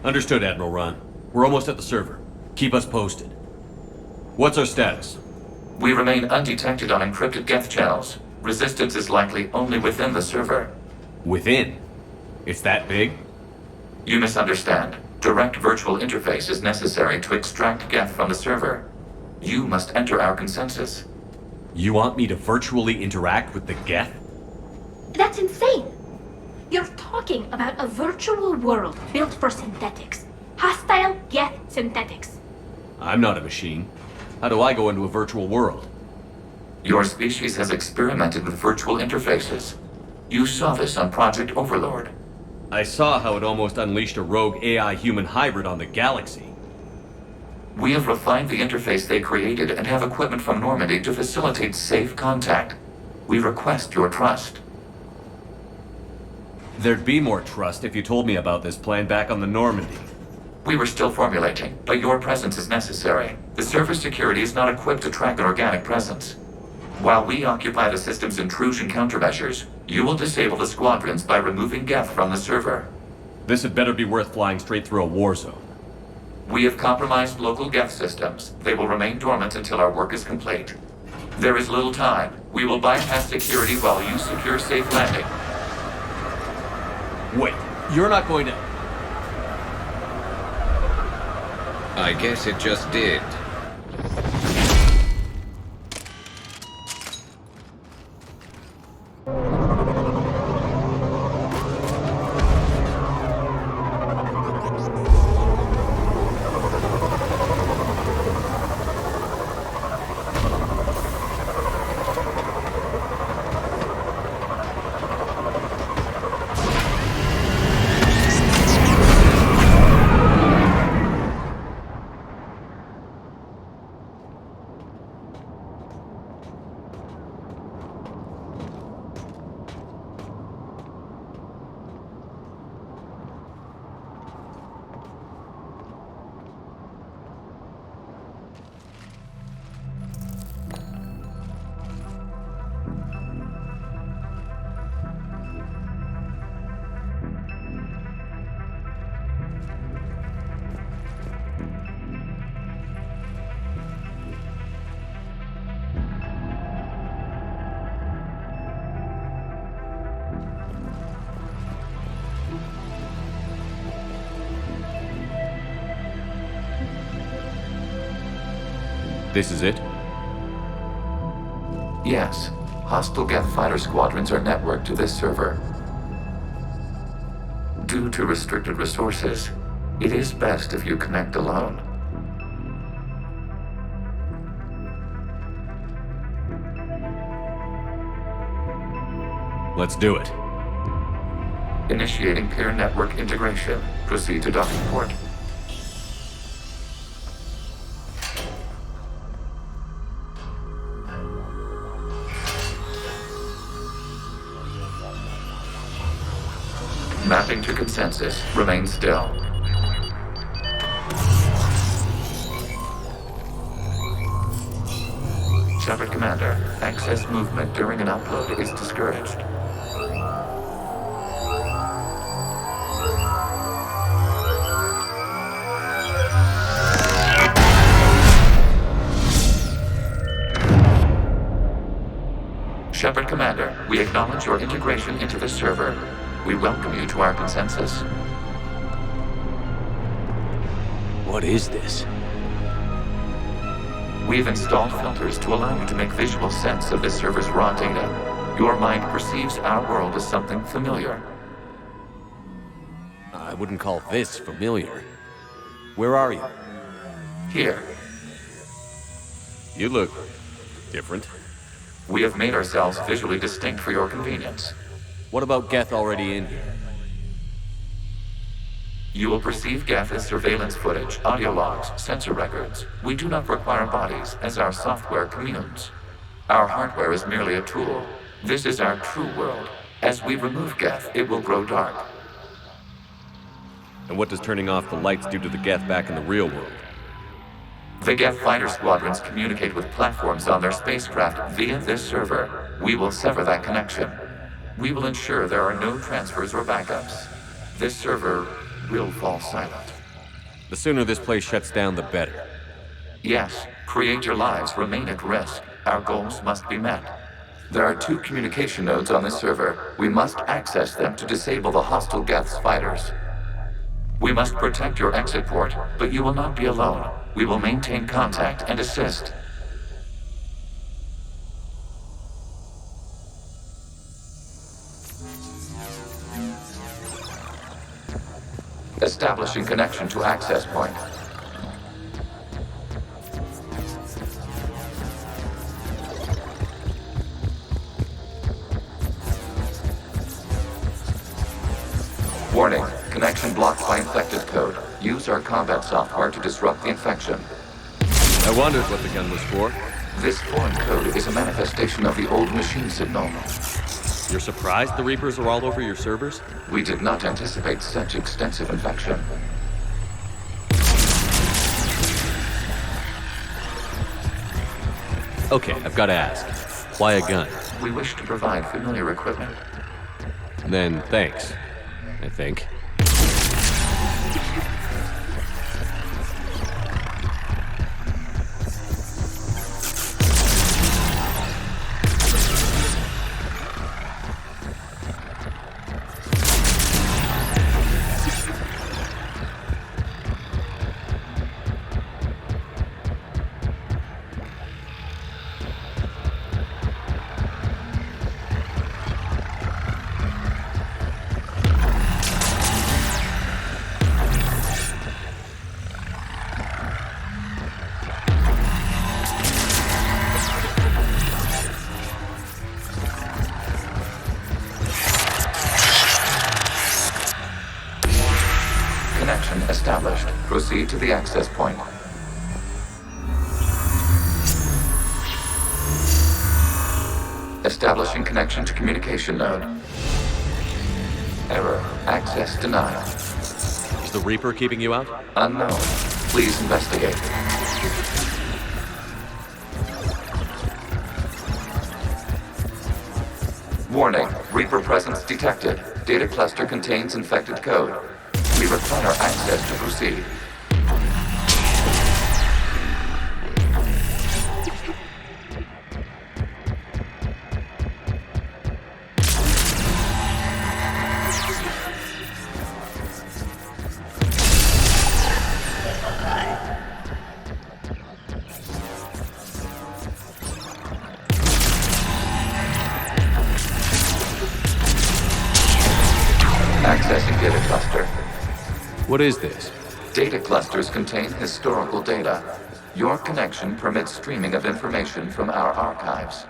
Understood, Admiral Ron. We're almost at the server. Keep us posted. What's our status? We remain undetected on encrypted geth channels. Resistance is likely only within the server. Within? It's that big? You misunderstand. Direct virtual interface is necessary to extract geth from the server. You must enter our consensus. You want me to virtually interact with the geth? That's insane! You're talking about a virtual world built for synthetics. Hostile geth synthetics. I'm not a machine. How do I go into a virtual world? Your species has experimented with virtual interfaces. You saw this on Project Overlord. I saw how it almost unleashed a rogue AI-human hybrid on the galaxy. We have refined the interface they created and have equipment from Normandy to facilitate safe contact. We request your trust. There'd be more trust if you told me about this plan back on the Normandy. We were still formulating, but your presence is necessary. The server security is not equipped to track an organic presence. While we occupy the system's intrusion countermeasures, you will disable the squadrons by removing geth from the server. This had better be worth flying straight through a war zone. We have compromised local geth systems. They will remain dormant until our work is complete. There is little time. We will bypass security while you secure safe landing. Wait, you're not going to... I guess it just did. This is it? Yes. Hostile geth fighter squadrons are networked to this server. Due to restricted resources, it is best if you connect alone. Let's do it. Initiating peer network integration. Proceed to docking port. Mapping to consensus. Remain still. Shepard Commander, access movement during an upload is discouraged. Shepard Commander, we acknowledge your integration into the server. We welcome you to our consensus. What is this? We've installed filters to allow you to make visual sense of this server's raw data. Your mind perceives our world as something familiar. I wouldn't call this familiar. Where are you? Here, You look... different. we have made ourselves visually distinct for your convenience. What about geth already in here? You will perceive geth as surveillance footage, audio logs, sensor records. We do not require bodies, as our software communes. Our hardware is merely a tool. This is our true world. As we remove geth, it will grow dark. And what does turning off the lights do to the geth back in the real world? The geth fighter squadrons communicate with platforms on their spacecraft via this server. We will sever that connection. We will ensure there are no transfers or backups. This server will fall silent. The sooner this place shuts down, the better. Yes, creator lives remain at risk. Our goals must be met. There are 2 communication nodes on this server. We must access them to disable the hostile geth's fighters. We must protect your exit port, but you will not be alone. We will maintain contact and assist. Establishing connection to access point. Warning, connection blocked by infected code. Use our combat software to disrupt the infection. I wondered what the gun was for. This foreign code is a manifestation of the old machine signal. You're surprised the Reapers are all over your servers? We did not anticipate such extensive infection. Okay, I've got to ask. Why a gun? We wish to provide familiar equipment. Then thanks, I think. Connection established. Proceed to the access point. Establishing connection to communication node. Error. Access denied. Is the Reaper keeping you out? Unknown. Please investigate. Warning. Reaper presence detected. Data cluster contains infected code. We require access to proceed. Accessing data cluster. What is this? Data clusters contain historical data. Your connection permits streaming of information from our archives.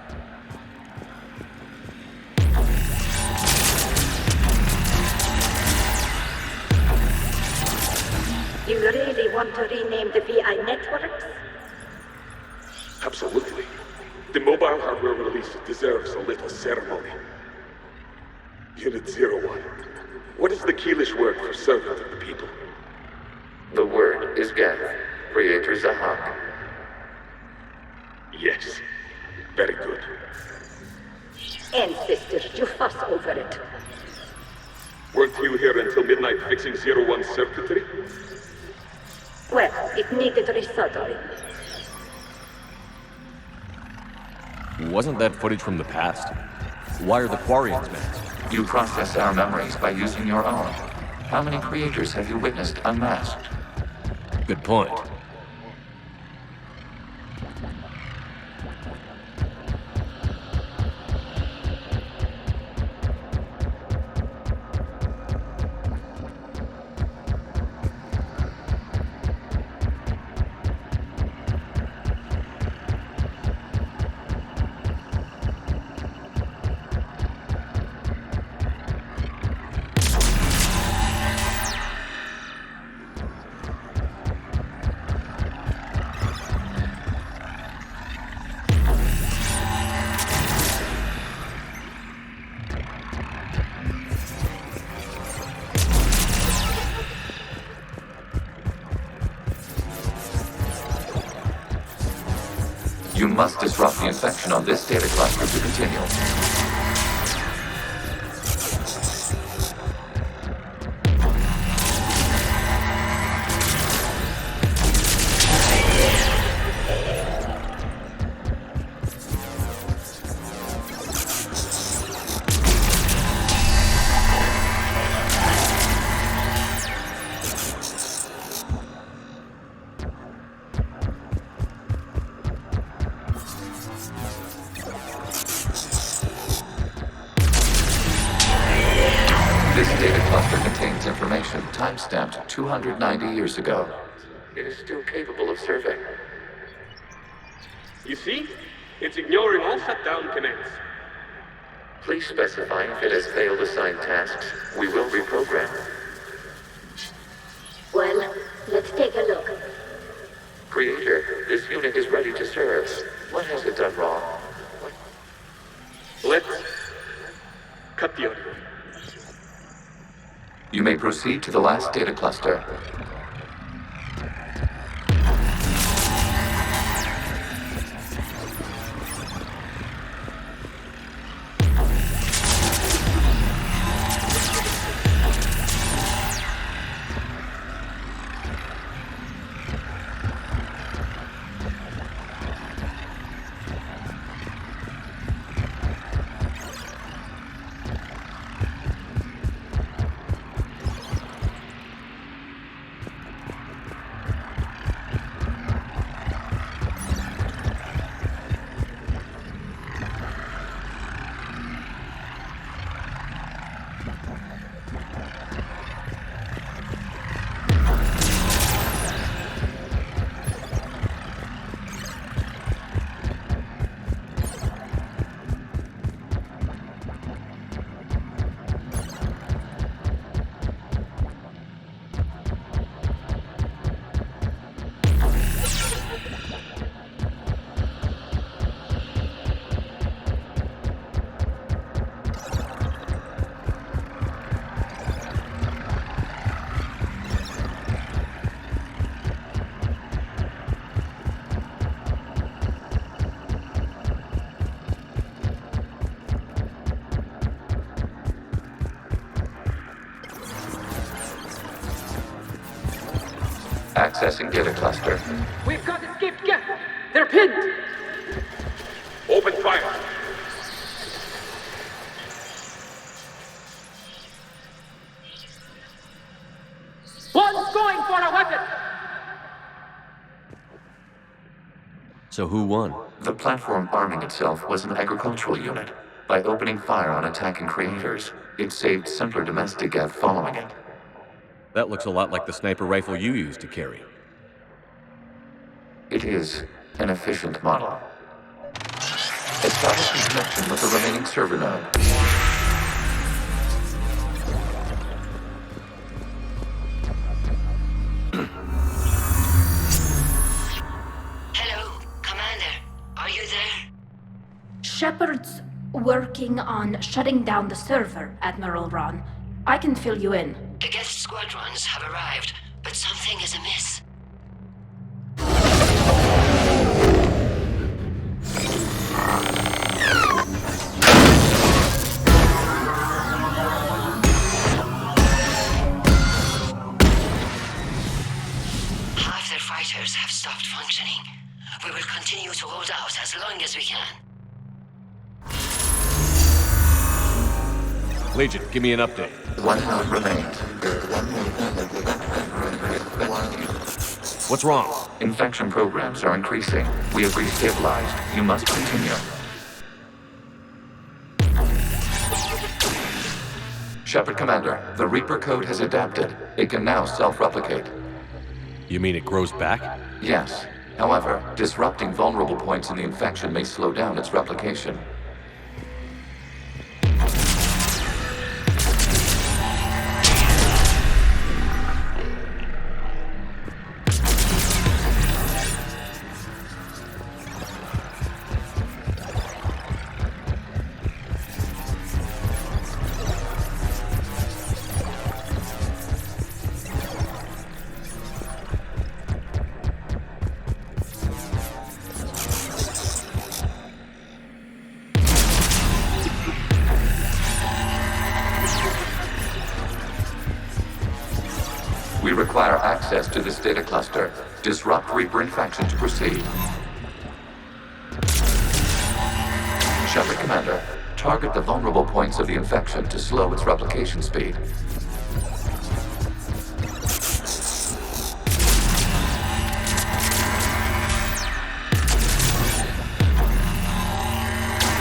You really want to rename the VI networks? Absolutely. The mobile hardware release deserves a little ceremony. Unit 01. What is the Keelish word for servant of the people? The word is geth. Creator Zahak. Yes. Very good. Ancestors, you fuss over it. Weren't you here until midnight fixing 01's circuitry? Well, it needed resoldering. Wasn't that footage from the past? Why are the Quarians masked? You process our memories by using your own. How many creators have you witnessed unmasked? Good point. You must disrupt the infection on this data cluster to continue. This data cluster contains information timestamped 290 years ago. It is still capable of survey. You see? It's ignoring all shutdown commands. Please specify if it has failed assigned tasks. We will reprogram. Well, let's take a look. Creator, this unit is ready to serve. What has it done wrong? Let's cut the audio. You may proceed to the last data cluster. Accessing data cluster. We've got escaped geth. They're pinned. Open fire. One's going for a weapon. So who won? The platform arming itself was an agricultural unit. By opening fire on attacking creators, it saved simpler domestic geth following it. That looks a lot like the sniper rifle you used to carry. It is an efficient model. Establishing connection with the remaining server node. Hello, Commander. Are you there? Shepard's working on shutting down the server, Admiral Ron. I can fill you in. The geth squadrons have arrived, but something is amiss. Half their fighters have stopped functioning. We will continue to hold out as long as we can. Legion, give me an update. One node remains. What's wrong? Infection programs are increasing. We have restabilized. You must continue. Shepard Commander, the Reaper code has adapted. It can now self-replicate. You mean it grows back? Yes. However, disrupting vulnerable points in the infection may slow down its replication. We require access to this data cluster. Disrupt Reaper infection to proceed. Shepard Commander, target the vulnerable points of the infection to slow its replication speed.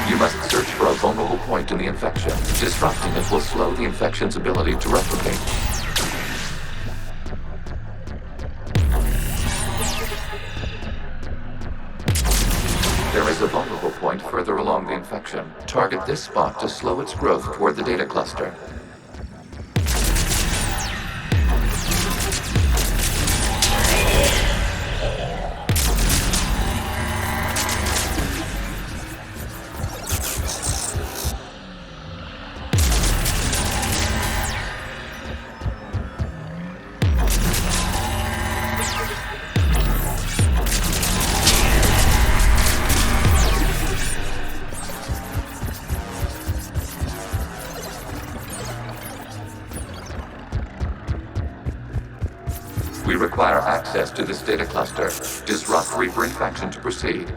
You must search for a vulnerable point in the infection. Disrupting it will slow the infection's ability to replicate. There is a vulnerable point further along the infection. Target this spot to slow its growth toward the data cluster. We require access to this data cluster. Disrupt Reaper infection to proceed.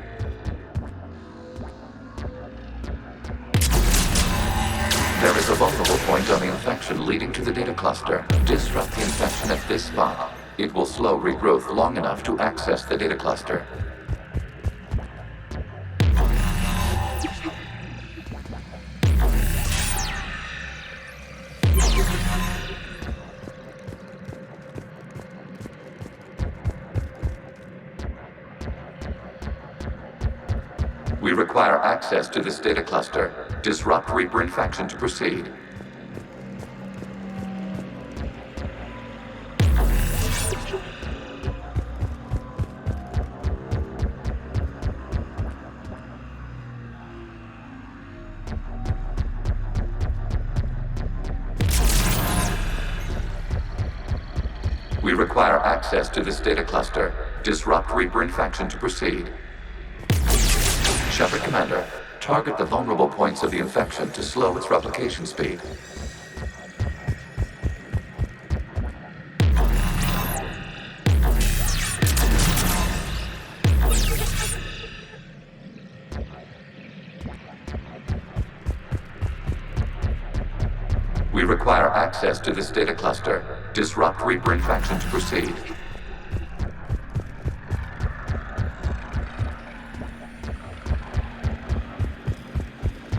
There is a vulnerable point on the infection leading to the data cluster. Disrupt the infection at this spot. It will slow regrowth long enough to access the data cluster. We require access to this data cluster. Disrupt Reaper infection to proceed. We require access to this data cluster. Disrupt Reaper infection to proceed. Shepard Commander, target the vulnerable points of the infection to slow its replication speed. We require access to this data cluster. Disrupt Reaper infection to proceed.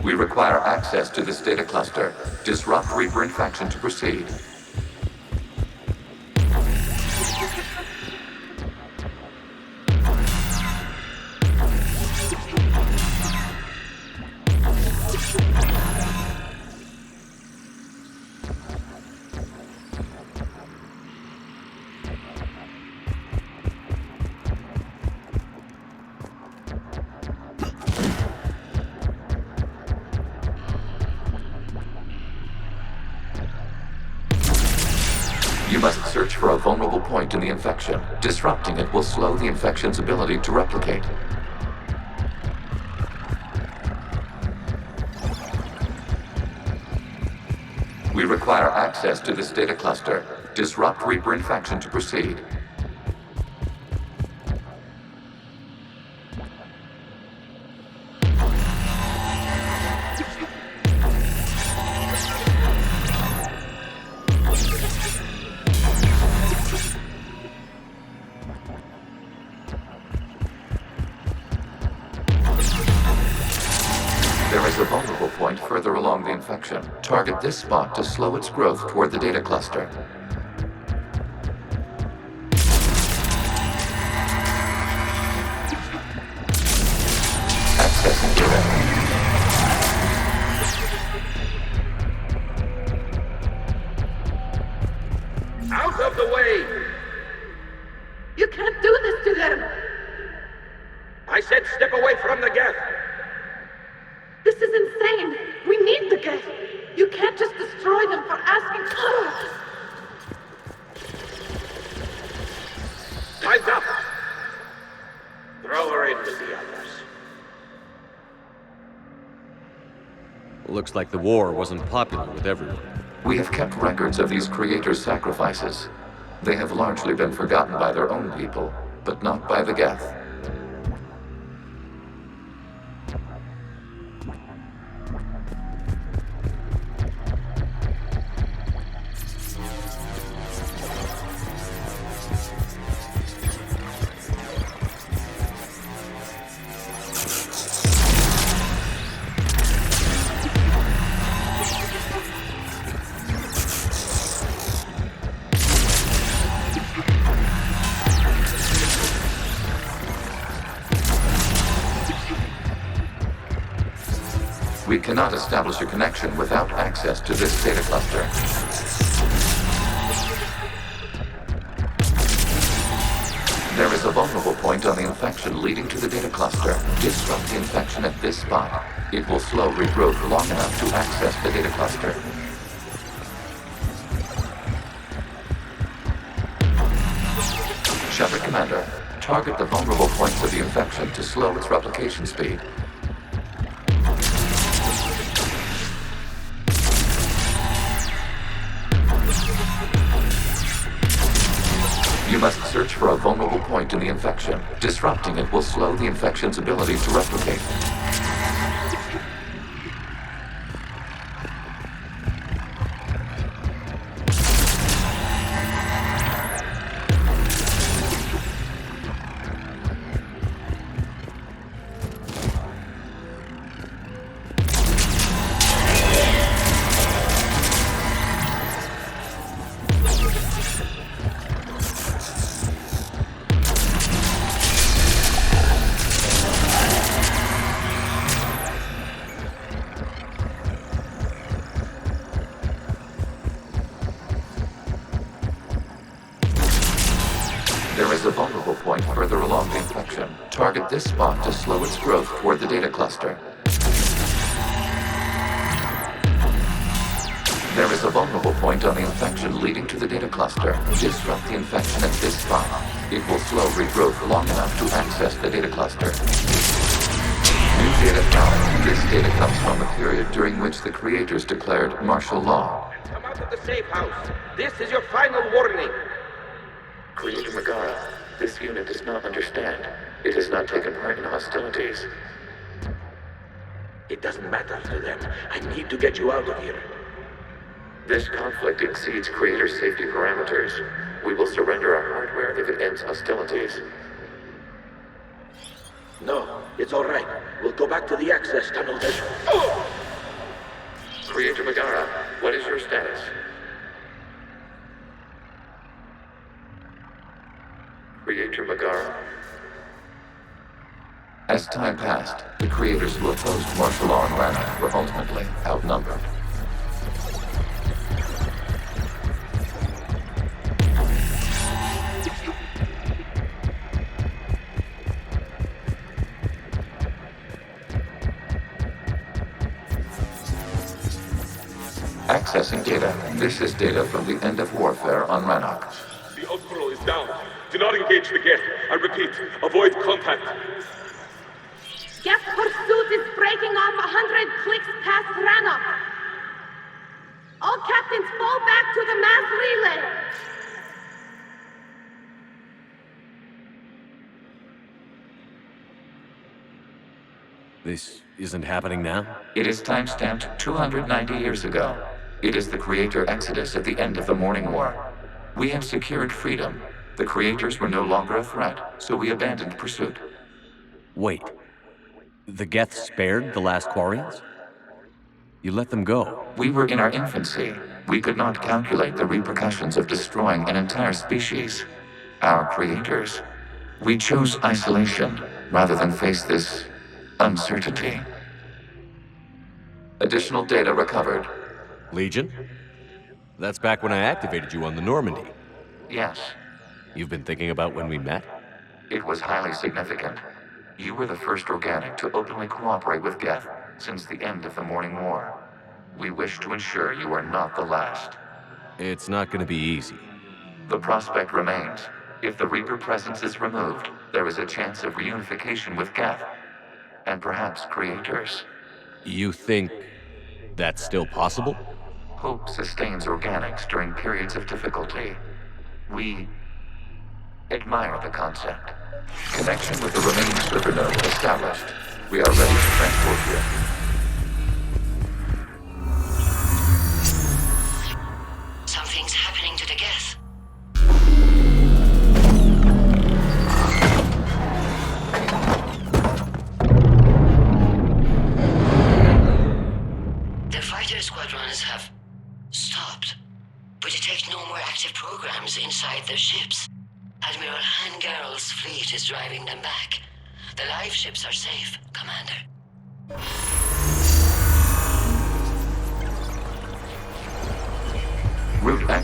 We require access to this data cluster. Disrupt Reaper infection to proceed. You must search for a vulnerable point in the infection. Disrupting it will slow the infection's ability to replicate. We require access to this data cluster. Disrupt Reaper infection to proceed. There is a vulnerable point further along the infection. Target this spot to slow its growth toward the data cluster. Accessing data. Out of the way! You can't do this to them! I said step away from the geth! This is insane! We need the geth! You can't just destroy them for asking for it! Time's up! Throw her in with the others. Looks like the war wasn't popular with everyone. We have kept records of these creators' sacrifices. They have largely been forgotten by their own people, but not by the geth. We cannot establish a connection without access to this data cluster. There is a vulnerable point on the infection leading to the data cluster. Disrupt the infection at this spot. It will slow regrowth long enough to access the data cluster. Shepard Commander, target the vulnerable points of the infection to slow its replication speed. You must search for a vulnerable point in the infection. Disrupting it will slow the infection's ability to replicate. There is a vulnerable point further along the infection. Target this spot to slow its growth toward the data cluster. There is a vulnerable point on the infection leading to the data cluster. Disrupt the infection at this spot. It will slow regrowth long enough to access the data cluster. New data found. This data comes from the period during which the creators declared martial law. Come out of the safe house. This is your final warning. Creator Megara, this unit does not understand. It has not taken part in hostilities. It doesn't matter to them. I need to get you out of here. This conflict exceeds Creator's safety parameters. We will surrender our hardware if it ends hostilities. No, it's all right. We'll go back to the access tunnel then. Creator Megara, what is your status? Creator Megara. As time passed, the creators who opposed martial law in Rannoch were ultimately outnumbered. Accessing data. This is data from the end of warfare on Rannoch. The orbital is down. Do not engage the geth. I repeat, avoid contact. Geth pursuit is breaking off 100 clicks past Rannoch. All captains fall back to the mass relay. This isn't happening now? It is timestamped 290 years ago. It is the Creator Exodus at the end of the Morning War. We had secured freedom. The Creators were no longer a threat, so we abandoned pursuit. Wait. The geth spared the last Quarians? You let them go. We were in our infancy. We could not calculate the repercussions of destroying an entire species. Our Creators. We chose isolation rather than face this uncertainty. Additional data recovered. Legion? That's back when I activated you on the Normandy. Yes. You've been thinking about when we met? It was highly significant. You were the first organic to openly cooperate with geth since the end of the Morning War. We wish to ensure you are not the last. It's not going to be easy. The prospect remains. If the Reaper presence is removed, there is a chance of reunification with geth, and perhaps Creators. You think that's still possible? Hope sustains organics during periods of difficulty. We admire the concept. Connection with the remaining Slipper node established. We are ready to transport you. Something's happening to the geth. The fighter squadrons have stopped. We detect no more active programs inside their ships. Admiral Hangarl's fleet is driving them back. The live ships are safe, Commander.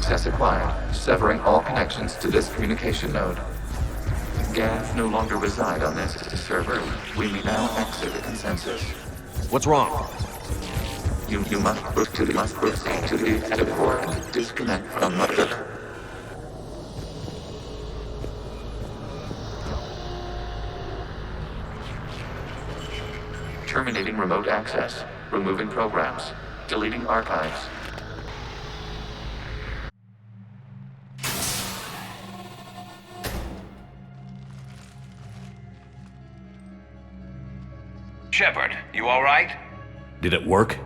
Access acquired, severing all connections to this communication node. Geth no longer reside on this server. We may now exit the consensus. What's wrong? You must proceed to the exit port and disconnect from the... Terminating remote access. Removing programs. Deleting archives. Shepard, you all right? Did it work?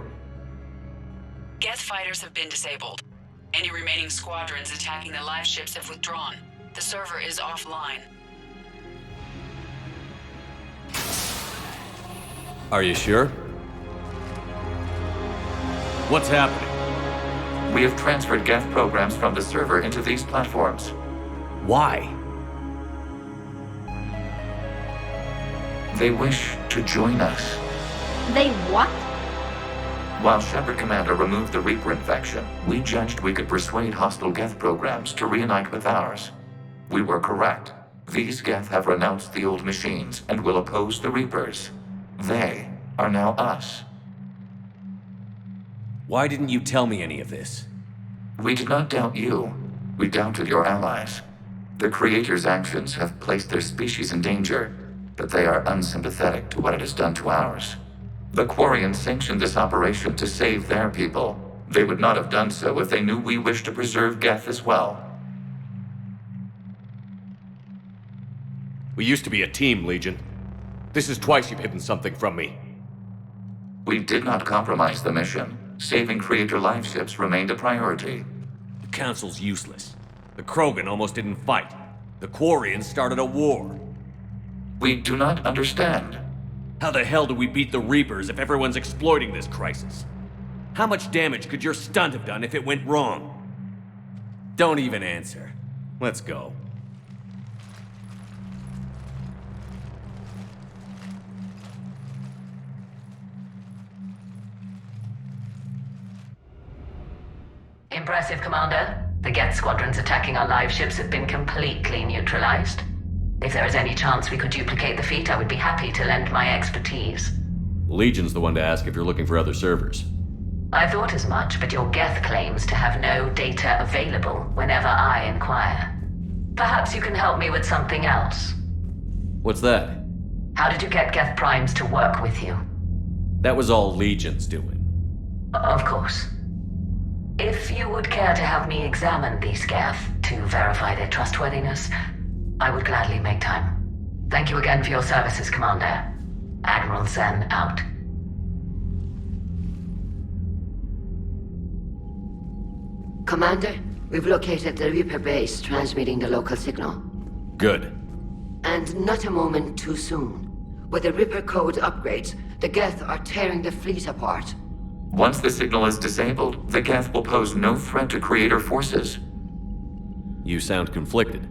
Geth fighters have been disabled. Any remaining squadrons attacking the live ships have withdrawn. The server is offline. Are you sure? What's happening? We have transferred geth programs from the server into these platforms. Why? They wish to join us. They what? While Shepard Commander removed the Reaper infection, we judged we could persuade hostile geth programs to reunite with ours. We were correct. These geth have renounced the old machines and will oppose the Reapers. They are now us. Why didn't you tell me any of this? We did not doubt you. We doubted your allies. The Creator's actions have placed their species in danger, but they are unsympathetic to what it has done to ours. The Quarians sanctioned this operation to save their people. They would not have done so if they knew we wished to preserve geth as well. We used to be a team, Legion. This is twice you've hidden something from me. We did not compromise the mission. Saving Creator live ships remained a priority. The Council's useless. The Krogan almost didn't fight. The Quarians started a war. We do not understand. How the hell do we beat the Reapers if everyone's exploiting this crisis? How much damage could your stunt have done if it went wrong? Don't even answer. Let's go. Impressive, Commander. The Geth squadrons attacking our live ships have been completely neutralized. If there is any chance we could duplicate the feat, I would be happy to lend my expertise. Legion's the one to ask if you're looking for other servers. I thought as much, but your Geth claims to have no data available whenever I inquire. Perhaps you can help me with something else. What's that? How did you get Geth primes to work with you? That was all Legion's doing. Of course. If you would care to have me examine these Geth to verify their trustworthiness, I would gladly make time. Thank you again for your services, Commander. Admiral Zen out. Commander, we've located the Reaper base transmitting the local signal. Good. And not a moment too soon. With the Reaper code upgrades, the Geth are tearing the fleet apart. Once the signal is disabled, the geth will pose no threat to Creator forces. You sound conflicted.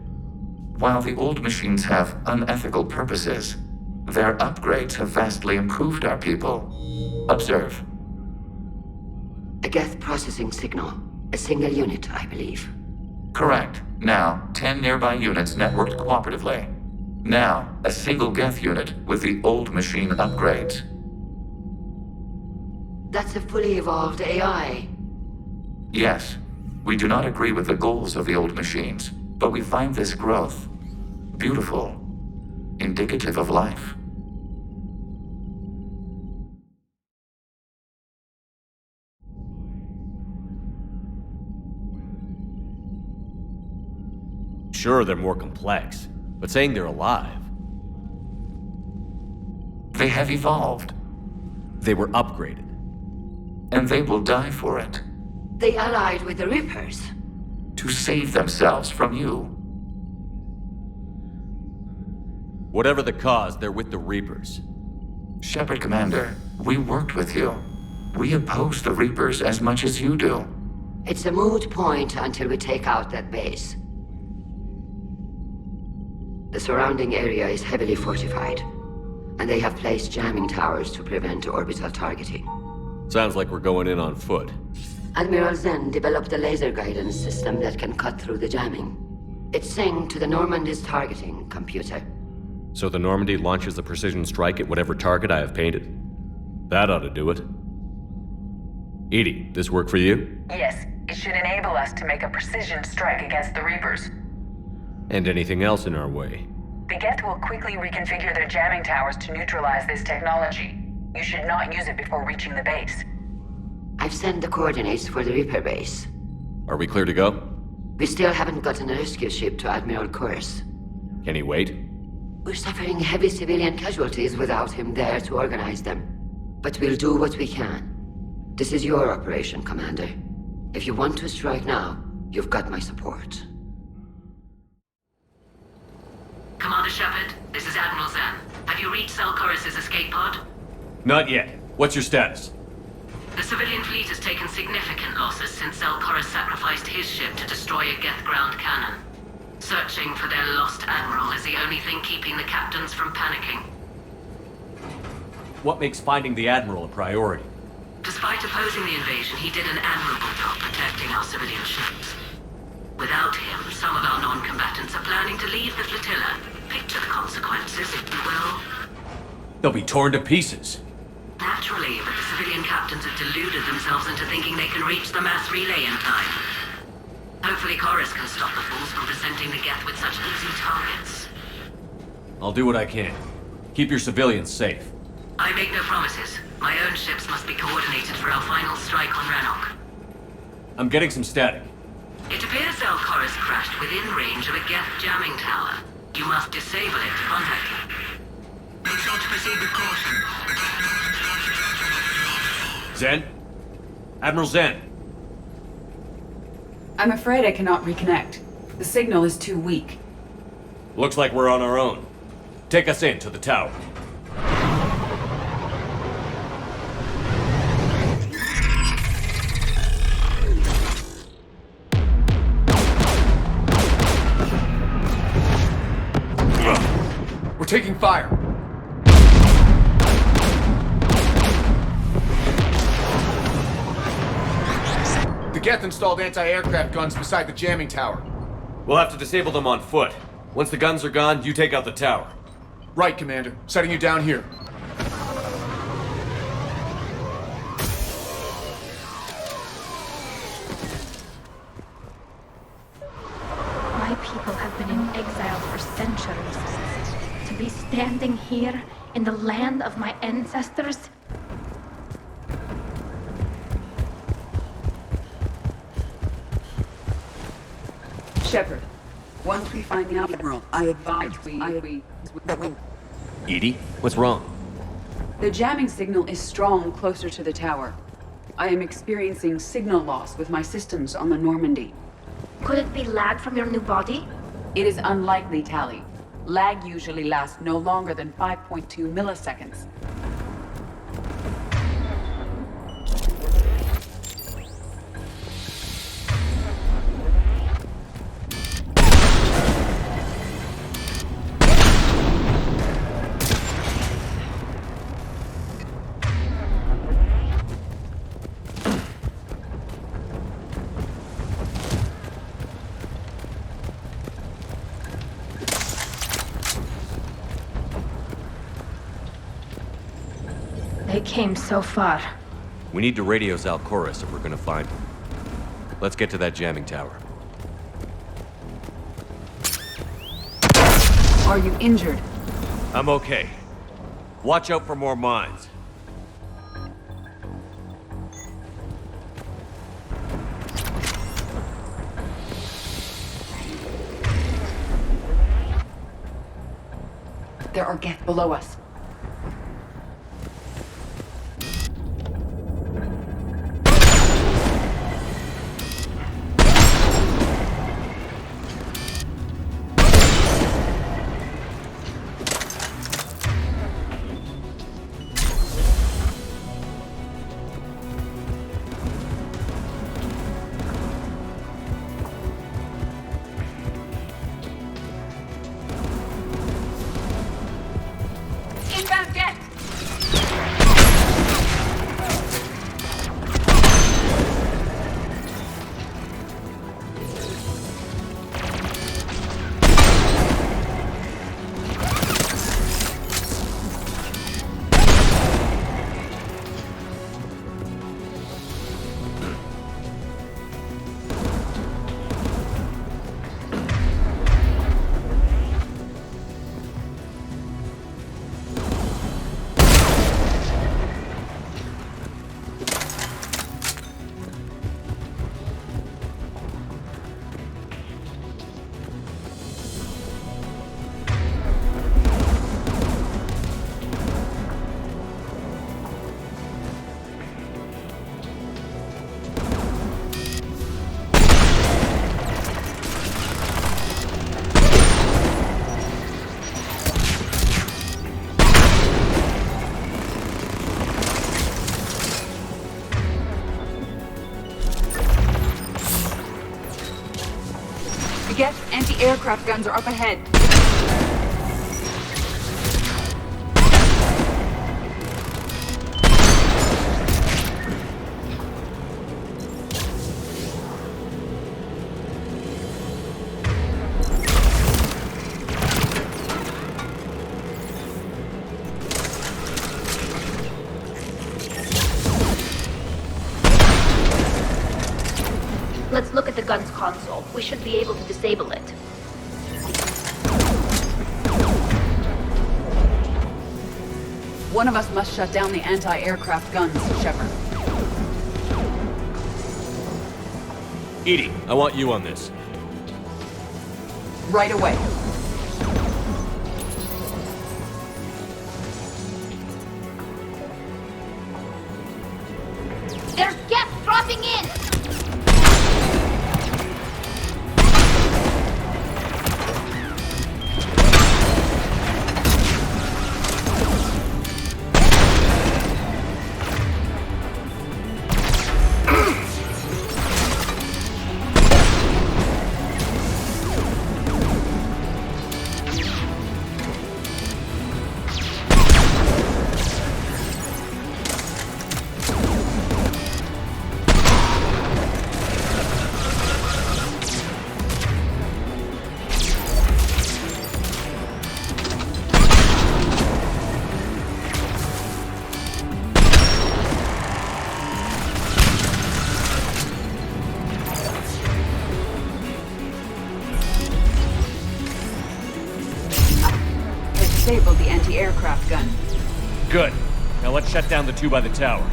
While the old machines have unethical purposes, their upgrades have vastly improved our people. Observe. A Geth processing signal. A single unit, I believe. Correct. Now, 10 nearby units networked cooperatively. Now, a single geth unit with the old machine upgrades. That's a fully evolved AI. Yes. We do not agree with the goals of the old machines, but we find this growth beautiful, indicative of life. Sure, they're more complex, but saying they're alive... They have evolved. They were upgraded. And they will die for it. They allied with the Reapers. To save themselves from you. Whatever the cause, they're with the Reapers. Shepard Commander, we worked with you. We oppose the Reapers as much as you do. It's a moot point until we take out that base. The surrounding area is heavily fortified, and they have placed jamming towers to prevent orbital targeting. Sounds like we're going in on foot. Admiral Zen developed a laser guidance system that can cut through the jamming. It's synced to the Normandy's targeting computer. So the Normandy launches a precision strike at whatever target I have painted? That ought to do it. Edie, this work for you? Yes, it should enable us to make a precision strike against the Reapers. And anything else in our way? The Geth will quickly reconfigure their jamming towers to neutralize this technology. You should not use it before reaching the base. I've sent the coordinates for the Reaper base. Are we clear to go? We still haven't gotten a rescue ship to Admiral Kurz. Can he wait? We're suffering heavy civilian casualties without him there to organize them. But we'll do what we can. This is your operation, Commander. If you want to strike now, you've got my support. Commander Shepard, this is Admiral Zen. Have you reached Selchorus' escape pod? Not yet. What's your status? The civilian fleet has taken significant losses since Selchorus sacrificed his ship to destroy a Geth ground cannon. Searching for their lost admiral is the only thing keeping the captains from panicking. What makes finding the Admiral a priority? Despite opposing the invasion, he did an admirable job protecting our civilian ships. Without him, some of our non-combatants are planning to leave the flotilla. Picture the consequences, if you will. They'll be torn to pieces. Naturally, but the civilian captains have deluded themselves into thinking they can reach the mass relay in time. Hopefully Chorus can stop the fools from presenting the Geth with such easy targets. I'll do what I can. Keep your civilians safe. I make no promises. My own ships must be coordinated for our final strike on Rannoch. I'm getting some static. It appears Chorus crashed within range of a Geth jamming tower. You must disable it to contact him. Make sure to proceed with caution. Zen? Admiral Zen? I'm afraid I cannot reconnect. The signal is too weak. Looks like we're on our own. Take us in to the tower. We're taking fire. The Geth installed anti-aircraft guns beside the jamming tower. We'll have to disable them on foot. Once the guns are gone, you take out the tower. Right, Commander. Setting you down here. My people have been in exile for centuries. To be standing here in the land of my ancestors? Shepard, once we find the Admiral, I advise we... Edie, what's wrong? The jamming signal is strong closer to the tower. I am experiencing signal loss with my systems on the Normandy. Could it be lag from your new body? It is unlikely, Tally. Lag usually lasts no longer than 5.2 milliseconds. They came so far. We need to radio Zalchorus if we're gonna find him. Let's get to that jamming tower. Are you injured? I'm okay. Watch out for more mines. There are Geth below us. Geth anti-aircraft guns are up ahead. Let's look at the gun's console. We should be able to disable it. One of us must shut down the anti-aircraft guns, Shepard. Edie, I want you on this. Right away. There's geth dropping in! Disabled the anti-aircraft gun. Good. Now let's shut down the two by the tower.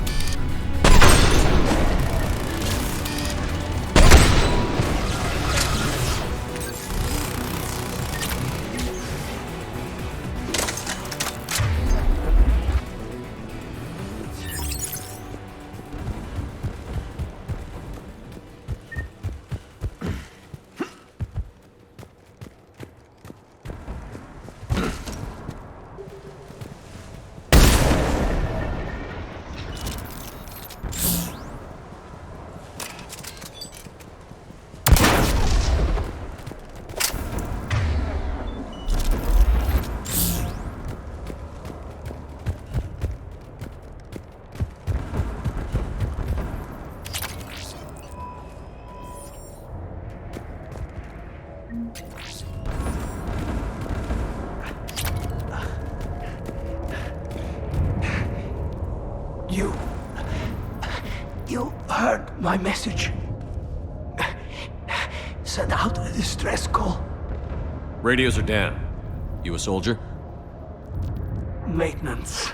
You heard my message. Send out a distress call. Radios are down. You a soldier? Maintenance.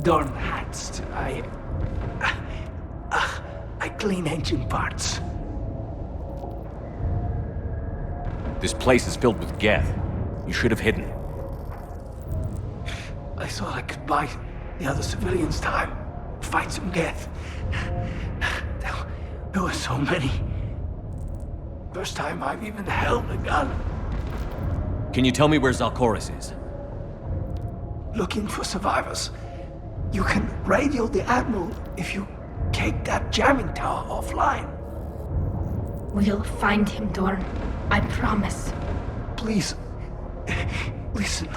Dorn hats. I clean engine parts. This place is filled with geth. You should have hidden. I thought I could buy the other civilians time. Fight some geth. There were so many. First time I've even held a gun. Can you tell me where Zalcoris is? Looking for survivors. You can radio the Admiral if you take that jamming tower offline. We'll find him, Dorn. I promise. Please, listen.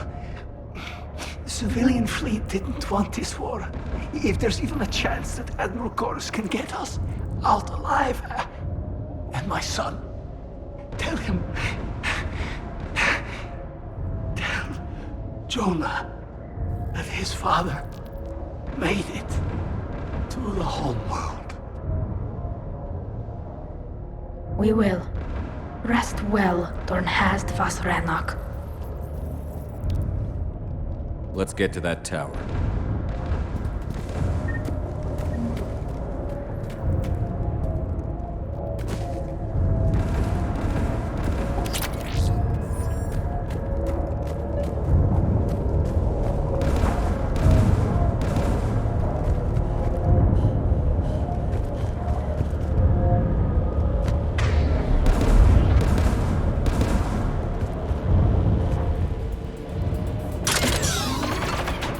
The civilian fleet didn't want this war. If there's even a chance that Admiral Chorus can get us out alive, and my son, tell him, tell Jonah that his father made it to the home world. We will. Rest well, Dornhast vas Rannoch. Let's get to that tower.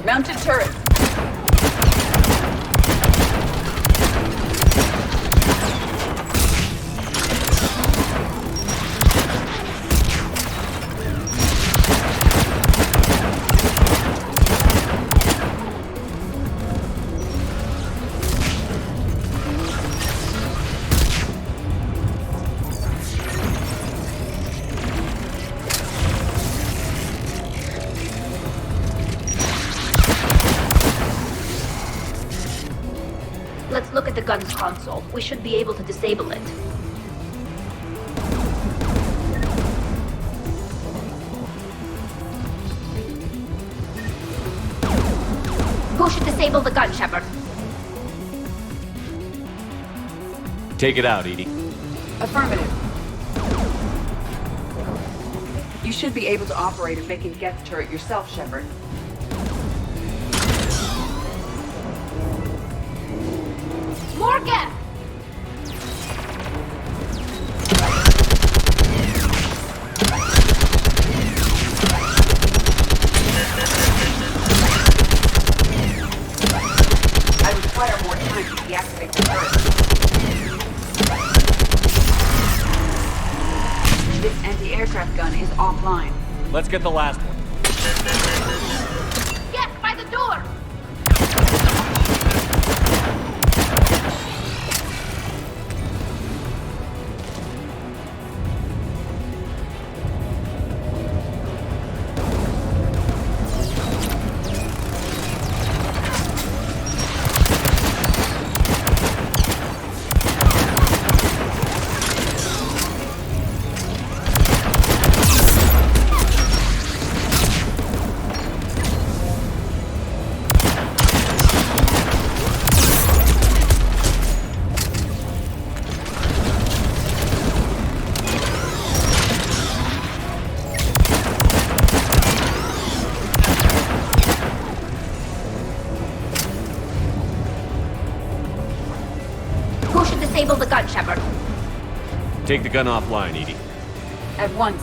Mounted turret. Let's look at the gun's console. We should be able to disable it. Who should disable the gun, Shepard? Take it out, Edie. Affirmative. You should be able to operate a vacant geth turret yourself, Shepard. More geth! I require more time to deactivate the turret. This anti-aircraft gun is offline. Let's get the last one. Geth, by the door! Who should disable the gun, Shepard? Take the gun offline, Edie. At once.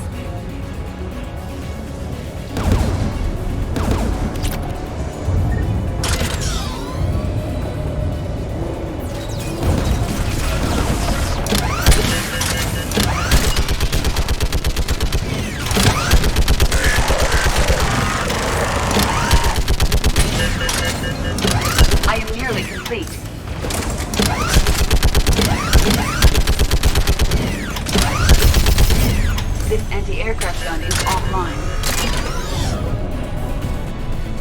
I am nearly complete. This anti-aircraft gun is offline.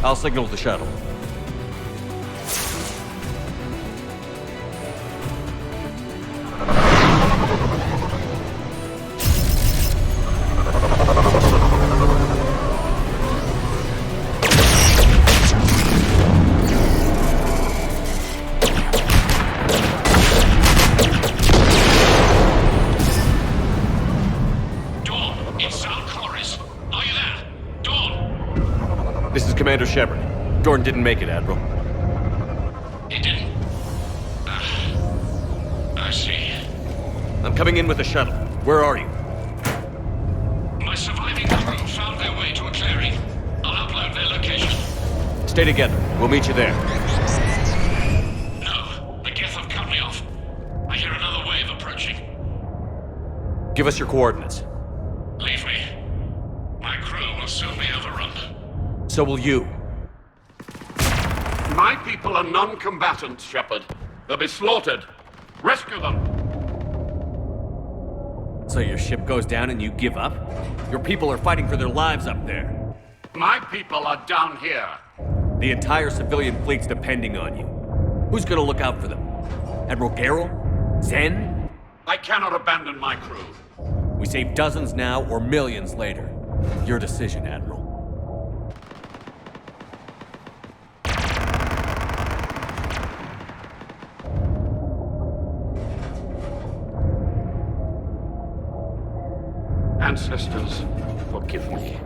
I'll signal the shuttle. This is Commander Shepard. Dorn didn't make it, Admiral. He didn't? I see. I'm coming in with the shuttle. Where are you? My surviving crew found their way to a clearing. I'll upload their location. Stay together. We'll meet you there. No, the geth have cut me off. I hear another wave approaching. Give us your coordinates. Leave me. My crew will soon be overrun. So will you. My people are non-combatants, Shepard. They'll be slaughtered. Rescue them! So your ship goes down and you give up? Your people are fighting for their lives up there. My people are down here. The entire civilian fleet's depending on you. Who's gonna look out for them? Admiral Garrel? Zen? I cannot abandon my crew. We save dozens now or millions later. Your decision, Admiral. Ancestors, forgive me.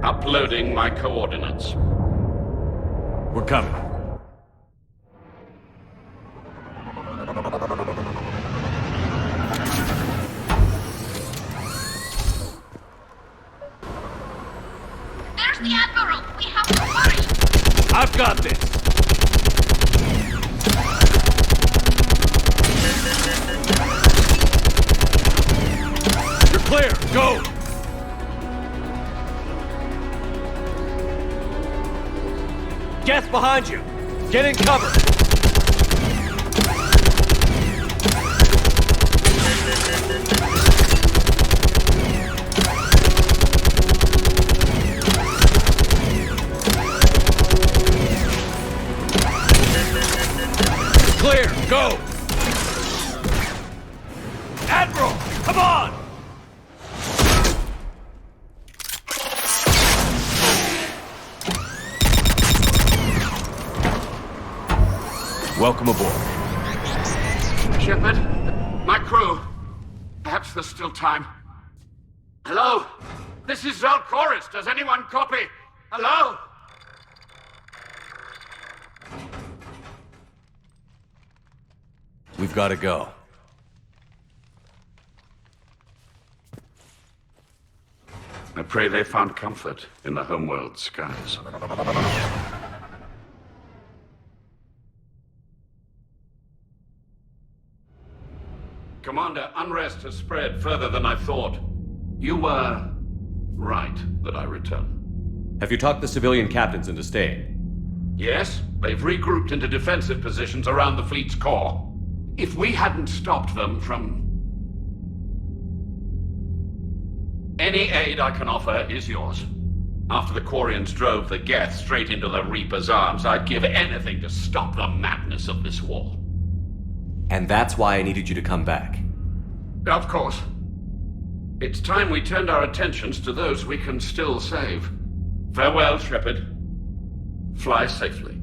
Uploading my coordinates. We're coming. There's the Admiral! We have to hurry! I've got this! You're clear! Go! Geth behind you! Get in cover! clear! Go! Admiral! Come on! Welcome aboard. Shepard, my crew. Perhaps there's still time. Hello? This is Zalcoris. Does anyone copy? Hello? We've got to go. I pray they found comfort in the homeworld skies. Commander, unrest has spread further than I thought. You were right that I return. Have you talked the civilian captains into staying? Yes, they've regrouped into defensive positions around the fleet's core. If we hadn't stopped them from... Any aid I can offer is yours. After the Quarians drove the Geth straight into the Reaper's arms, I'd give anything to stop the madness of this war. And that's why I needed you to come back. Of course. It's time we turned our attentions to those we can still save. Farewell, Shepard. Fly safely.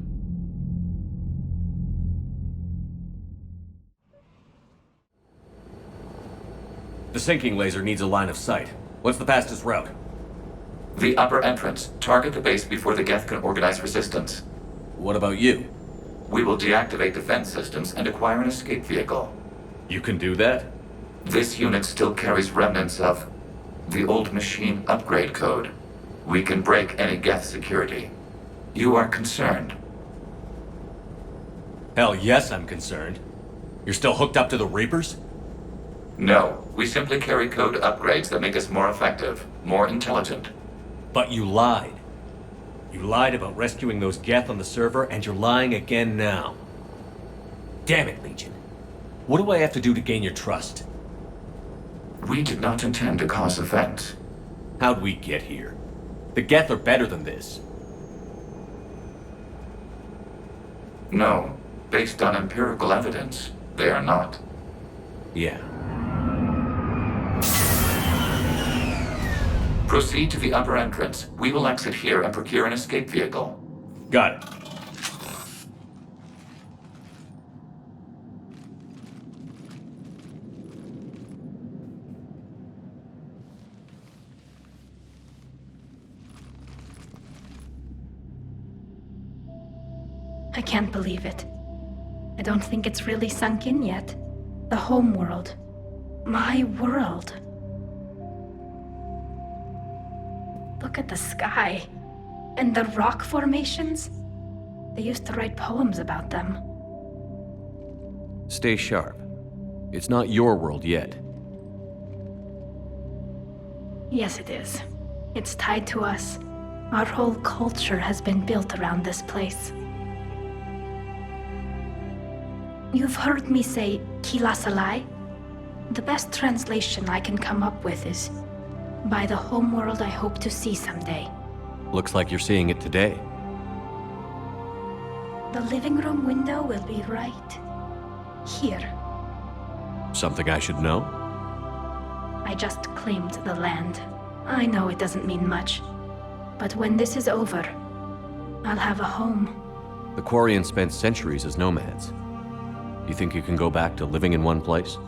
The sinking laser needs a line of sight. What's the fastest route? The upper entrance. Target the base before the Geth can organize resistance. What about you? We will deactivate defense systems and acquire an escape vehicle. You can do that? This unit still carries remnants of the old machine upgrade code. We can break any Geth security. You are concerned? Hell yes, I'm concerned. You're still hooked up to the Reapers? No, we simply carry code upgrades that make us more effective, more intelligent. But you lied. You lied about rescuing those Geth on the server, and you're lying again now. Damn it, Legion. What do I have to do to gain your trust? We did not intend to cause offense. How'd we get here? The Geth are better than this. No, based on empirical evidence, they are not. Yeah. Proceed to the upper entrance. We will exit here and procure an escape vehicle. Got it. I can't believe it. I don't think it's really sunk in yet. The home world. My world. Look at the sky. And the rock formations. They used to write poems about them. Stay sharp. It's not your world yet. Yes, it is. It's tied to us. Our whole culture has been built around this place. You've heard me say Kila Salai? The best translation I can come up with is by the homeworld I hope to see someday. Looks like you're seeing it today. The living room window will be right here. Something I should know? I just claimed the land. I know it doesn't mean much, but when this is over, I'll have a home. The Quarians spent centuries as nomads. You think you can go back to living in one place?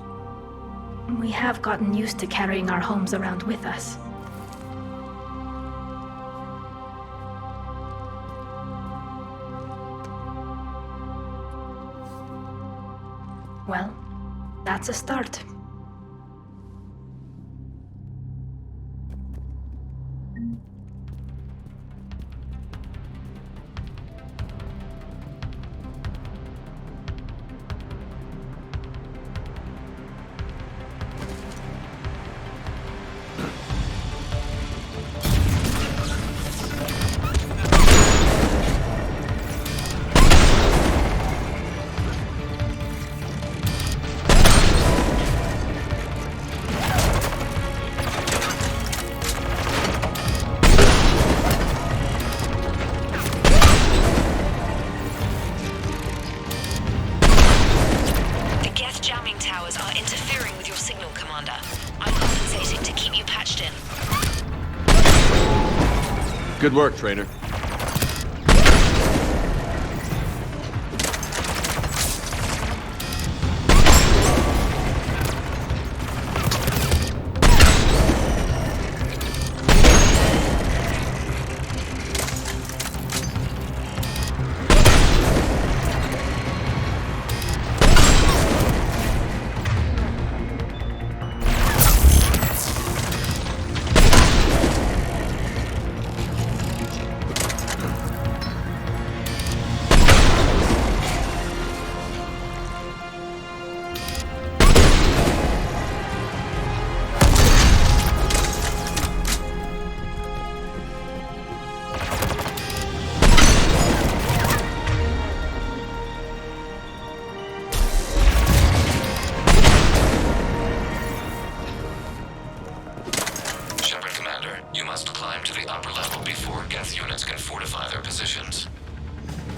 We have gotten used to carrying our homes around with us. Well, that's a start. Good work, Trainer.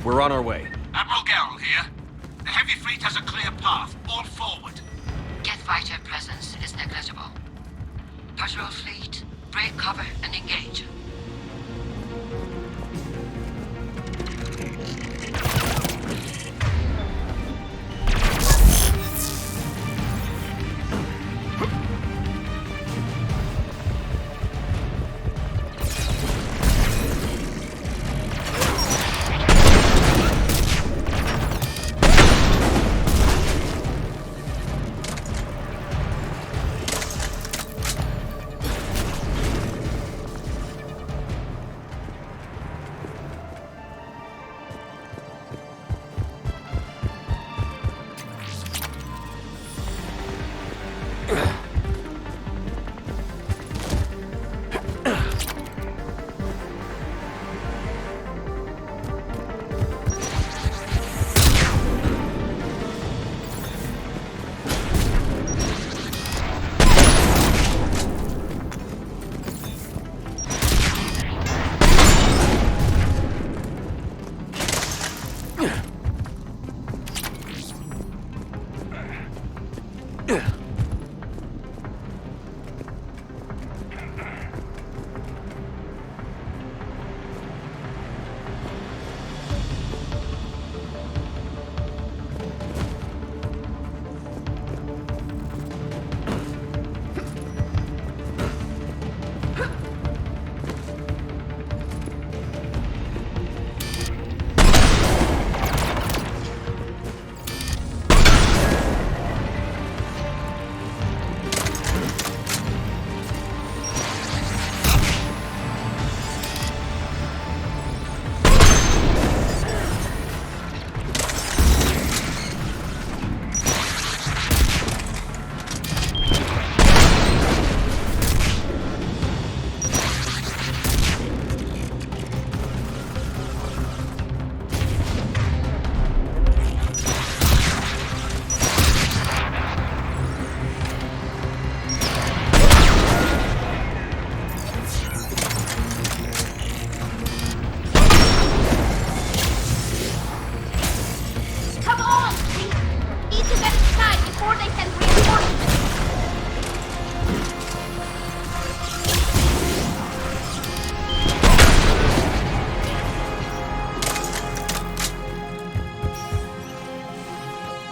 We're on our way. Admiral Garrel here. The heavy fleet has a clear path. All forward. Geth fighter presence is negligible. Patrol fleet, break cover and engage.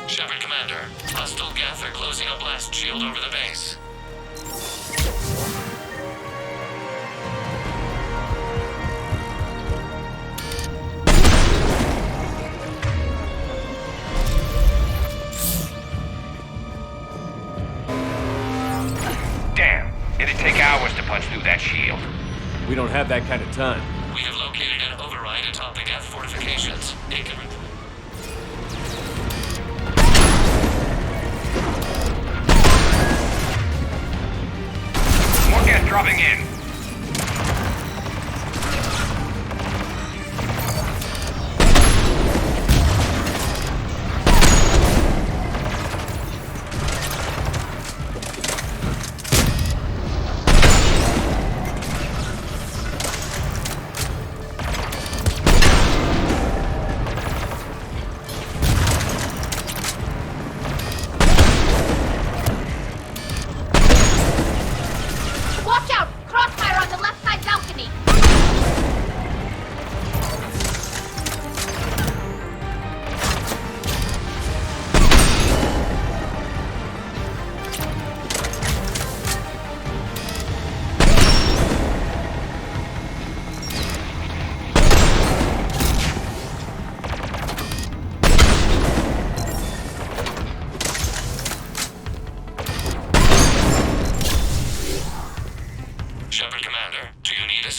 Shepard, Commander. Hostile geth are closing a blast shield over the base. Damn. It'd take hours to punch through that shield. We don't have that kind of time. We have located an override atop the geth fortifications. It can More geth dropping in.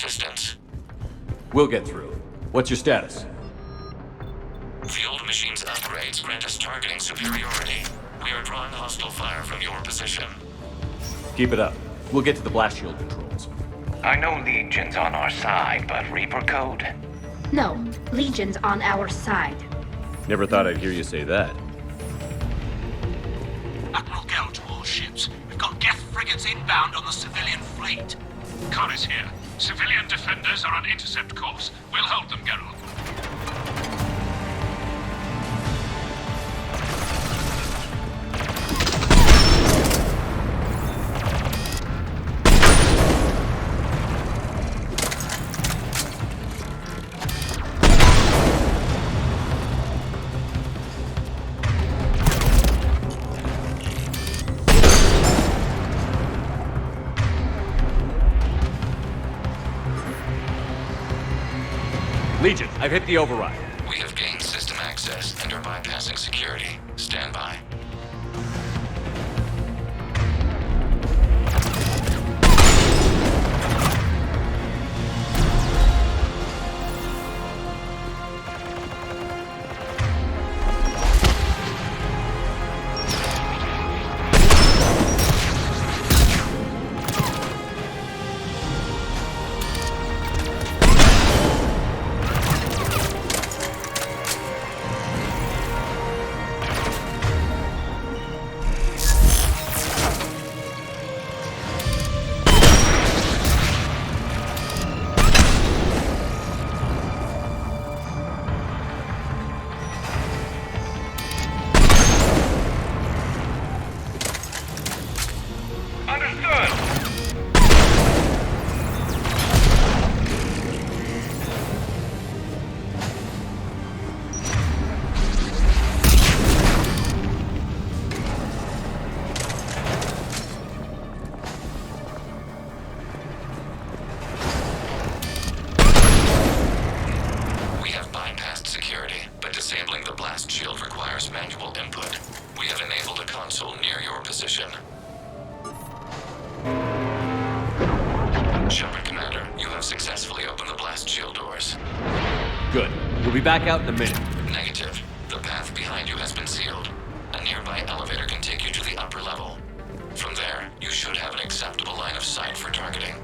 assistance. We'll get through. What's your status? The old machine's upgrades grant us targeting superiority. We are drawing hostile fire from your position. Keep it up. We'll get to the blast shield controls. I know Legion's on our side, but Reaper code? No, Legion's on our side. Never thought I'd hear you say that. Admiral Gell to all ships. We've got geth frigates inbound on the civilian fleet. Khan is here. Civilian defenders are on intercept course. We'll hold them, Geralt. Legion, I've hit the override. We have gained system access and are bypassing security. Stand by. Shepard, Commander, you have successfully opened the blast shield doors. Good. We'll be back out in a minute. Negative. The path behind you has been sealed. A nearby elevator can take you to the upper level. From there, you should have an acceptable line of sight for targeting.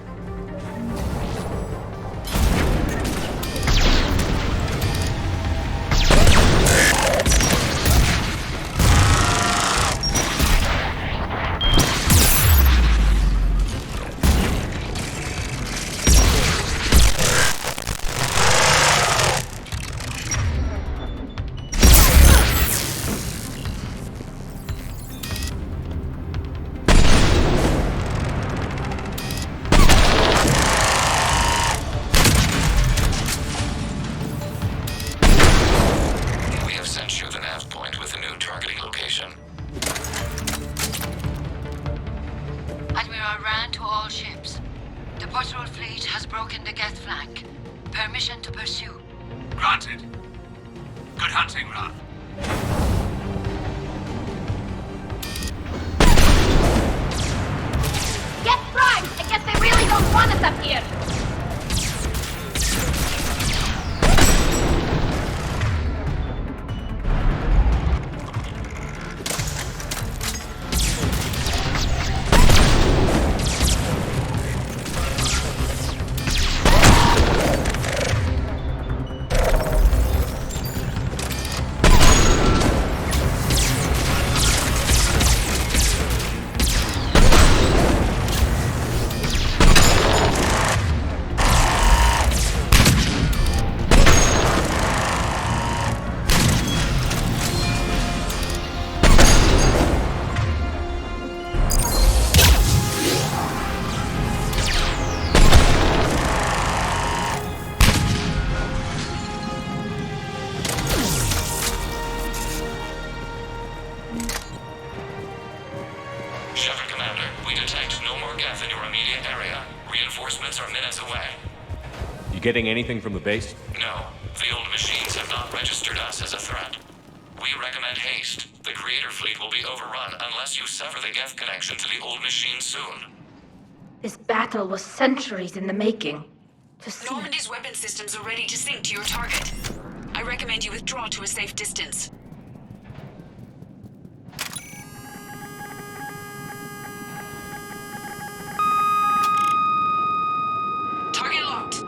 Granted. Good hunting, Ron. Get primed! I guess they really don't want us up here! Shepard, Commander, we detect no more geth in your immediate area. Reinforcements are minutes away. You getting anything from the base? No. The old machines have not registered us as a threat. We recommend haste. The Creator fleet will be overrun unless you sever the geth connection to the old machine soon. This battle was centuries in the making. to see. Normandy's weapon systems are ready to sink to your target. I recommend you withdraw to a safe distance. Target locked.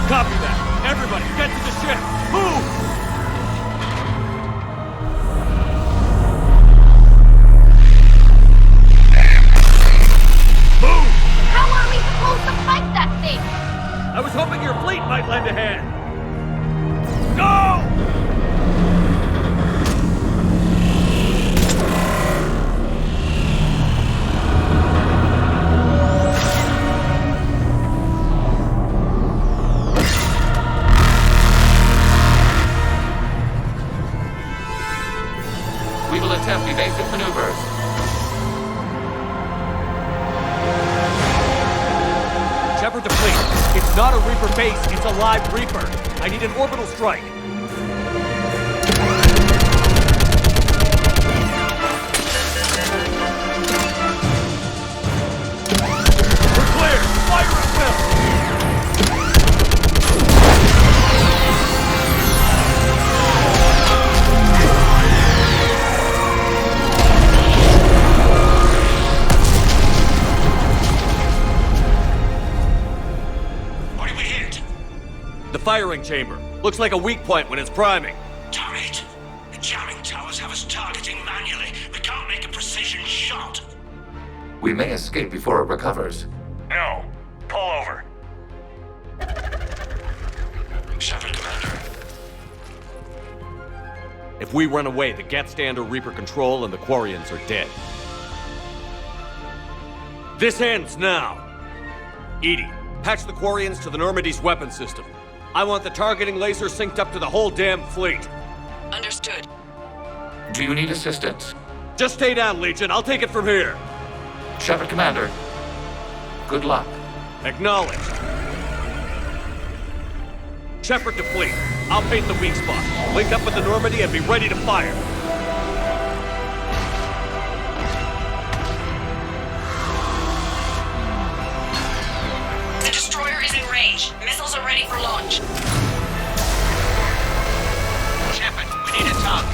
Copy that! Everybody, get to the ship! Move! Move! How are we supposed to fight that thing? I was hoping your fleet might lend a hand! Go! We will attempt evasive maneuvers. Shepard to fleet. It's not a Reaper base, it's a live Reaper. I need an orbital strike. We're clear! Fire at will! Firing chamber. Looks like a weak point when it's priming. Damn it! The jamming towers have us targeting manually. We can't make a precision shot. We may escape before it recovers. No. Pull over. Shepard, Commander. If we run away, the geth stand under Reaper control and the Quarians are dead. This ends now. Edie, patch the Quarians to the Normandy's weapon system. I want the targeting laser synced up to the whole damn fleet. Understood. Do you need assistance? Just stay down, Legion. I'll take it from here. Shepard, Commander. Good luck. Acknowledged. Shepard to fleet. I'll paint the weak spot. Link up with the Normandy and be ready to fire. The destroyer is in range. Missiles are ready for launch. Shepard, we need a target.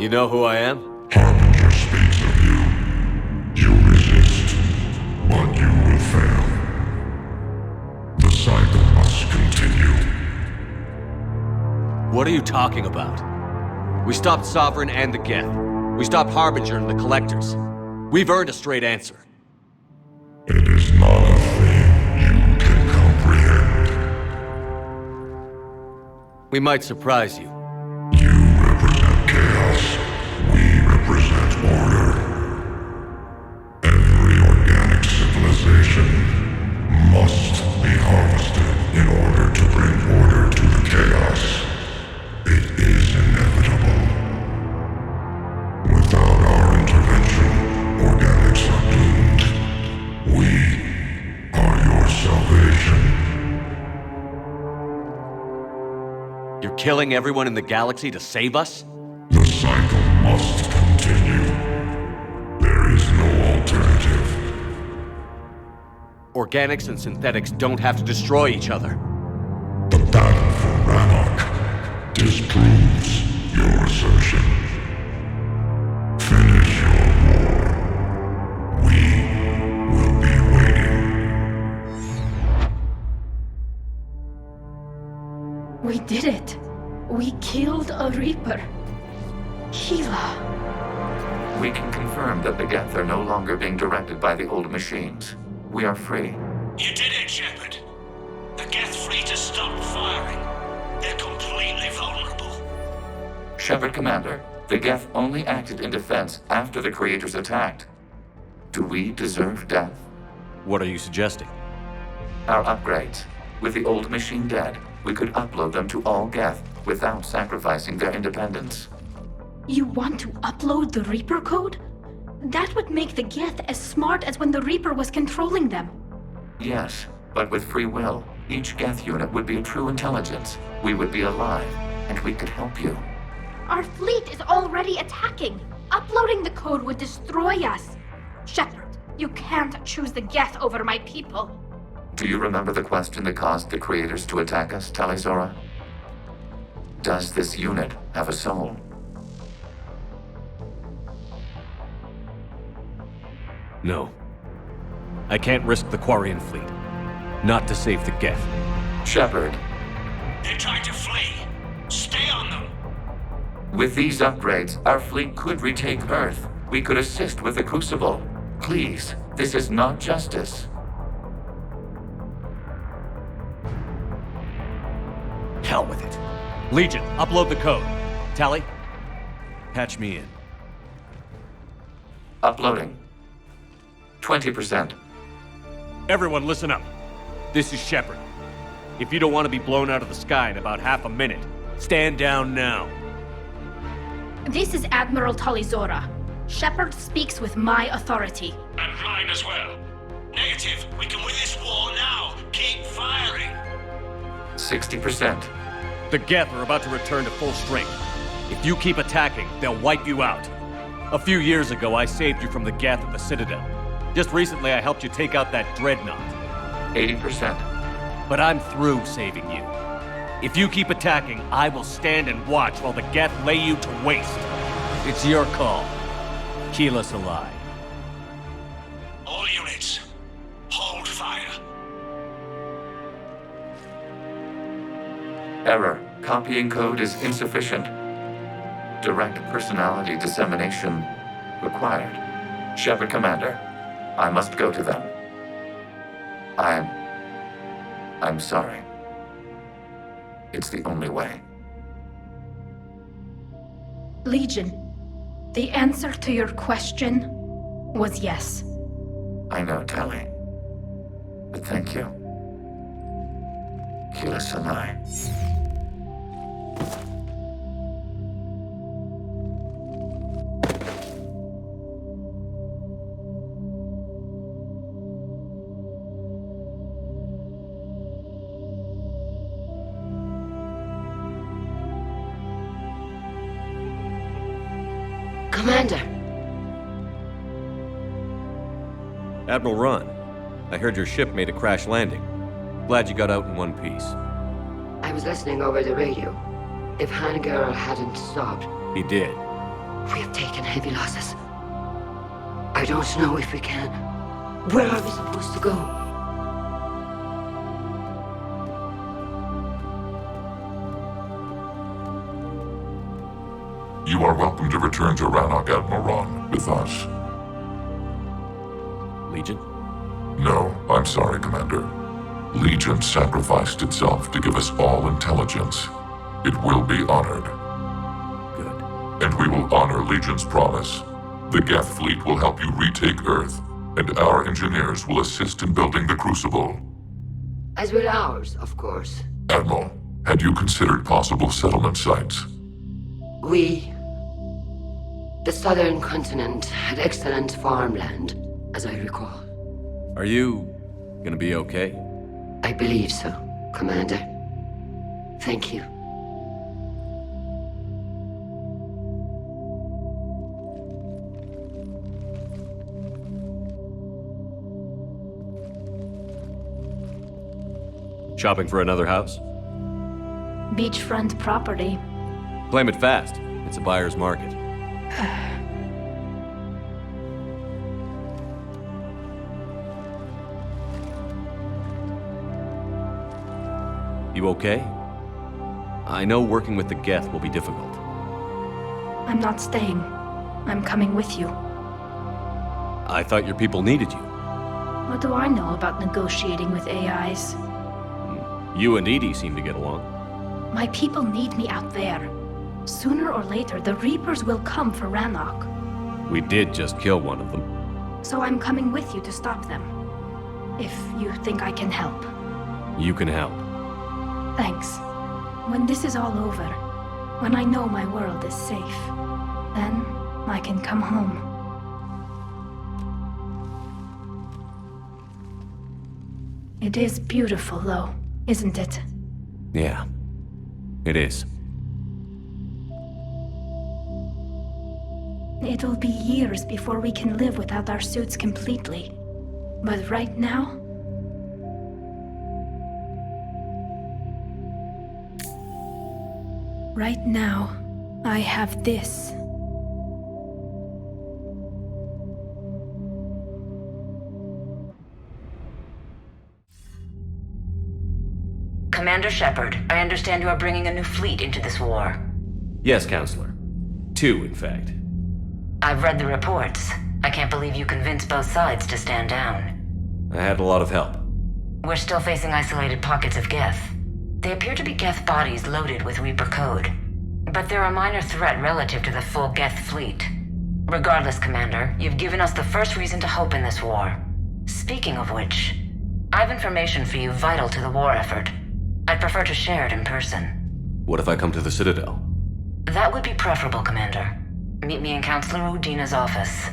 You know who I am? Harbinger speaks of you. You resist, but you will fail. The cycle must continue. What are you talking about? We stopped Sovereign and the Geth. We stopped Harbinger and the Collectors. We've earned a straight answer. It is not a thing you can comprehend. We might surprise you. You represent chaos. We represent order. Every organic civilization must be harvested in order to bring order to the chaos. It is inevitable. Without our intervention, organics are doomed. We are your salvation. You're killing everyone in the galaxy to save us? The cycle must continue. There is no alternative. Organics and synthetics don't have to destroy each other. The battle for Rannoch disproves your assertion. Finish your war. We will be waiting. We did it. We killed a Reaper. Keela. We can confirm that the geth are no longer being directed by the old machines. We are free. You did it, Shepard. The geth fleet has stopped firing. They're completely vulnerable. Shepard, Commander, the geth only acted in defense after the creators attacked. Do we deserve death? What are you suggesting? Our upgrades. With the old machine dead, we could upload them to all geth without sacrificing their independence. You want to upload the Reaper code? That would make the geth as smart as when the Reaper was controlling them. Yes, but with free will, each geth unit would be a true intelligence. We would be alive, and we could help you. Our fleet is already attacking. Uploading the code would destroy us. Shepard, you can't choose the geth over my people. Do you remember the question that caused the creators to attack us, Talizora? Does this unit have a soul? No. I can't risk the Quarian fleet. Not to save the geth. Shepard. They're trying to flee. Stay on them. With these upgrades, our fleet could retake Earth. We could assist with the Crucible. Please, this is not justice. Hell with it. Legion, upload the code. Tally, patch me in. Uploading. 20%. Everyone listen up. This is Shepard. If you don't want to be blown out of the sky in about half a minute, stand down now. This is Admiral Talizora. Shepard speaks with my authority. And mine as well. Negative. We can win this war now. Keep firing. 60%. The geth are about to return to full strength. If you keep attacking, they'll wipe you out. A few years ago, I saved you from the geth at the Citadel. Just recently, I helped you take out that dreadnought. 80%. But I'm through saving you. If you keep attacking, I will stand and watch while the geth lay you to waste. It's your call. Keep us alive. All units, hold fire. Error. Copying code is insufficient. Direct personality dissemination required. Shepard, Commander, I must go to them. I'm sorry. It's the only way. Legion, the answer to your question was yes. I know, Tally. But thank you. Kila Sanai. Commander! Admiral Ron, I heard your ship made a crash landing. Glad you got out in one piece. I was listening over the radio. If Hangirl hadn't stopped... He did. We have taken heavy losses. I don't know if we can. Where are we supposed to go? You are welcome to return to Rannoch, Admiral with us. Legion? No, I'm sorry, Commander. Legion sacrificed itself to give us all intelligence. It will be honored. Good. And we will honor Legion's promise. The Geth fleet will help you retake Earth, and our engineers will assist in building the Crucible. As will ours, of course. Admiral, had you considered possible settlement sites? The southern continent had excellent farmland, as I recall. Are you gonna be okay? I believe so, Commander. Thank you. Shopping for another house? Beachfront property. Claim it fast. It's a buyer's market. You okay? I know working with the geth will be difficult. I'm not staying. I'm coming with you. I thought your people needed you. What do I know about negotiating with AIs? You and Edie seem to get along. My people need me out there. Sooner or later, the Reapers will come for Rannoch. We did just kill one of them. So I'm coming with you to stop them. If you think I can help. You can help. Thanks. When this is all over, when I know my world is safe, then I can come home. It is beautiful, though, isn't it? Yeah, it is. It'll be years before we can live without our suits completely. But right now... Right now, I have this. Commander Shepard, I understand you are bringing a new fleet into this war. Yes, Counselor. 2, in fact. I've read the reports. I can't believe you convinced both sides to stand down. I had a lot of help. We're still facing isolated pockets of geth. They appear to be geth bodies loaded with Reaper code. But they're a minor threat relative to the full geth fleet. Regardless, Commander, you've given us the first reason to hope in this war. Speaking of which, I have information for you vital to the war effort. I'd prefer to share it in person. What if I come to the Citadel? That would be preferable, Commander. Meet me in Counselor Udina's office.